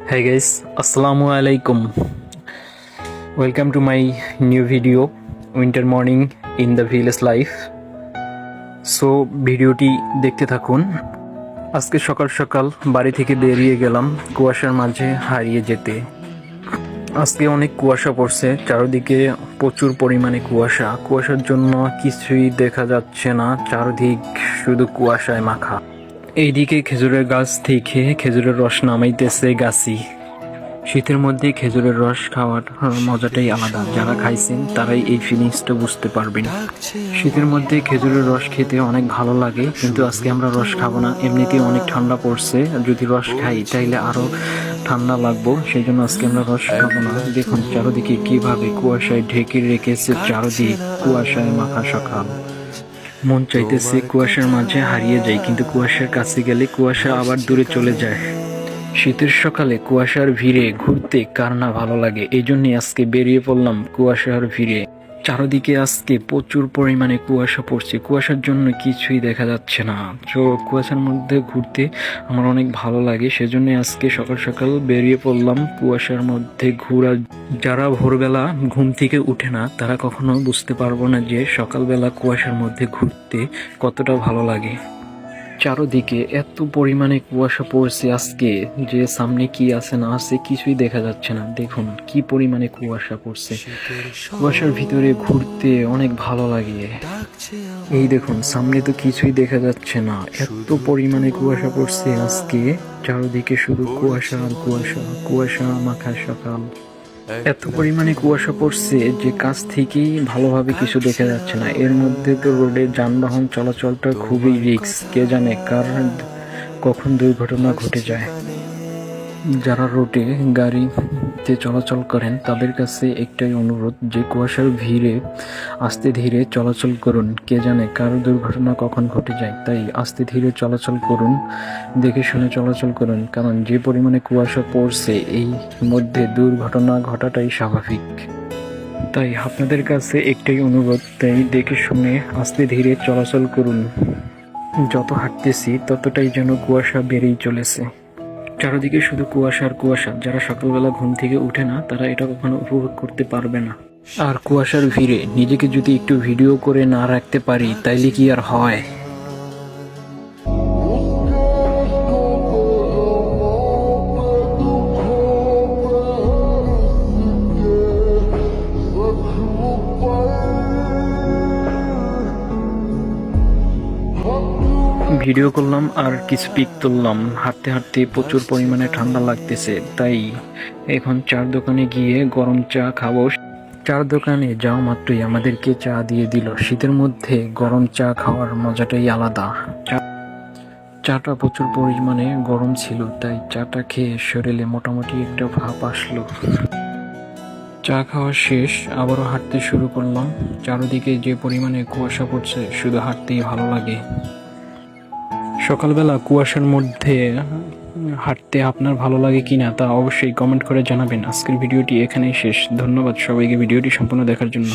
Hey guys, Assalamu alaikum. Welcome to my new video, Winter Morning in the Village Life. So ভিডিওটি দেখতে থাকুন। আজকে সকাল সকাল বাড়ি থেকে বেরিয়ে গেলাম কুয়াশার মাঝে হারিয়ে যেতে। আজকে অনেক কুয়াশা পড়ছে, চারদিকে প্রচুর পরিমাণে কুয়াশার জন্য কিছুই দেখা যাচ্ছে না, চারদিক শুধু কুয়াশায় মাখা। এইদিকে খেজুরের গাছ থেকে খেজুরের রস নামাইতেছে গাছি। শীতের মধ্যে খেজুরের রস খাওয়ার মজাটাই আলাদা, যারা খাইছেন তারাই এই ফিলিংসটা বুঝতে পারবেন। শীতের মধ্যে খেজুরের রস খেতে অনেক ভালো লাগে, কিন্তু আজকে আমরা রস খাবো না, এমনিতেই অনেক ঠান্ডা পড়ছে, যদি রস খাই তাইলে আরো ঠান্ডা লাগবো, সেই জন্য আজকে আমরা রস খাবো না। দেখুন চারদিকে কিভাবে কুয়াশায় ঢেকে রেখেছে, চারদিক কুয়াশায় মাখা সকাল। মন চাইতেছে কুয়াশার মাঝে হারিয়ে যাই, কিন্তু কুয়াশার কাছে গেলে কুয়াশা আবার দূরে চলে যায়। শীতের সকালে কুয়াশার ভিড়ে ঘুরতে কার না ভালো লাগে, এই জন্যই আজকে বেরিয়ে পড়লাম কুয়াশার ভিড়ে। চারদিকে আজকে প্রচুর পরিমাণে কুয়াশা পড়ছে, কুয়াশার জন্য কিছুই দেখা যাচ্ছে না। তো কুয়াশার মধ্যে ঘুরতে আমার অনেক ভালো লাগে, সেজন্য আজকে সকাল সকাল বেরিয়ে পড়লাম কুয়াশার মধ্যে ঘোরা। যারা ভোরবেলা ঘুম থেকে উঠে না তারা কখনো বুঝতে পারবো না যে সকালবেলা কুয়াশার মধ্যে ঘুরতে কতটা ভালো লাগে। চারদিকে এত পরিমাণে কুয়াশা পড়ছে আজকে যে সামনে কি আছে না আছে কিছুই দেখা যাচ্ছে না। দেখুন কি পরিমাণে কুয়াশা পড়ছে, কুয়াশার ভিতরে ঘুরতে অনেক ভালো লাগে। এই দেখুন সামনে তো কিছুই দেখা যাচ্ছে না, এত পরিমাণে কুয়াশা পড়ছে আজকে, চারদিকে শুধু কুয়াশা আর কুয়াশা, কুয়াশা মাখা সকাল। এত পরিমাণে কুয়াশা পড়ছে যে কাছ থেকেই ভালোভাবে কিছু দেখা যাচ্ছে না। এর মধ্যে তো রোডে যানবাহন চলাচলটা খুবই রিস্ক, কে জানে কার কখন দুর্ঘটনা ঘটে যায়। যারা রোডে গাড়িতে চলাচল করেন তাদের কাছে একটাই অনুরোধ যে কুয়াশার ভিড়ে আস্তে ধীরে চলাচল করুন, কে জানে কার দুর্ঘটনা কখন ঘটে যায়। তাই আস্তে ধীরে চলাচল করুন, দেখে শুনে চলাচল করুন, কারণ যে পরিমাণে কুয়াশা পড়ছে এই মধ্যে দুর্ঘটনা ঘটাটাই স্বাভাবিক। তাই আপনাদের কাছে একটাই অনুরোধ, তাই দেখে শুনে আস্তে ধীরে চলাচল করুন। যত হাঁটতেছি ততটাই যেন কুয়াশা বেড়েই চলেছে, চারদিকে শুধু কুয়াশা আর কুয়াশা। যারা সকালবেলা ঘুম থেকে উঠে না তারা এটা কখনো উপভোগ করতে পারবে না। আর কুয়াশার ভিড়ে নিজেকে যদি একটু ভিডিও করে না রাখতে পারি তাইলে কি আর হয়। ভিডিও করলাম আর কিছু পিক তুললাম। হাঁটতে হাঁটতে প্রচুর পরিমাণে ঠান্ডা লাগতেছে, তাই এখন চার দোকানে গিয়ে গরম চা খাবো। চার দোকানে যাওয়া মাত্রই আমাদেরকে চা দিয়ে দিল। শীতের মধ্যে গরম চা খাওয়ার মজাটাই আলাদা। চাটা প্রচুর পরিমাণে গরম ছিল, তাই চাটা খেয়ে শরীরে মোটামুটি একটা ভাপ আসলো। চা খাওয়া শেষ, আবারও হাঁটতে শুরু করলাম। চারদিকে যে পরিমাণে কুয়াশা পড়ছে শুধু হাঁটতেই ভালো লাগে। সকালবেলা কুয়াশার মধ্যে হাঁটতে আপনার ভালো লাগে কিনা তা অবশ্যই কমেন্ট করে জানাবেন। আজকের ভিডিওটি এখানেই শেষ, ধন্যবাদ সবাইকে ভিডিওটি সম্পূর্ণ দেখার জন্য।